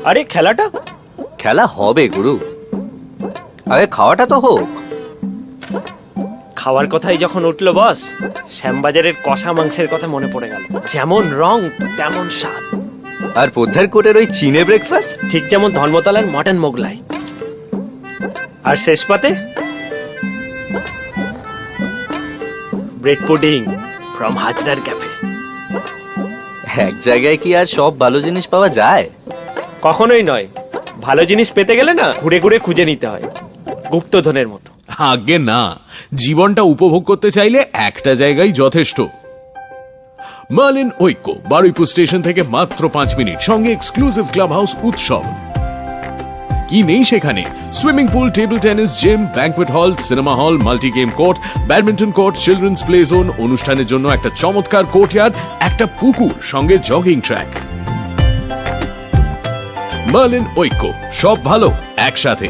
আরে খেলাটা? খেলা হবে গুরু, আরে খাওয়াটা তো হোক। খাওয়ার কথাই যখন উঠলো বস, শ্যামবাজারের কষা মাংসের কথা মনে পড়ে গেল। যেমন রং তেমন স্বাদ। আর পোদ্দার কোটের ওই চিনে ব্রেকফাস্ট ঠিক যেমন ধর্মতলার মটন মোগলাই। আর শেষ পাতে ব্রেড পুডিং ফ্রম হাজরার ক্যাফে। এক জায়গায় কি আর সব ভালো জিনিস পাওয়া যায়? কখনোই নয়। ভালো জিনিস পেতে গেলে না ঘুরে ঘুরে খুঁজে নিতে হয়, গুপ্তধনের মতো। আগে না, জীবনটা উপভোগ করতে চাইলে একটা জায়গায় যথেষ্ট। মার্লিন ঐক্য, বারুইপুর স্টেশন থেকে মাত্র 5 মিনিট, সঙ্গে এক্সক্লুসিভ ক্লাব হাউস উৎসব। কি নেই সেখানে? Swimming pool, table tennis, gym, banquet hall, cinema hall, multi game court, badminton court, children's play zone, অনুষ্ঠানের জন্য একটা চমৎকার কোর্টইয়ার্ড, একটা পুকুর, সঙ্গে জগিং ট্র্যাক। মার্লিন ঐক্য, সব ভালো একসাথে।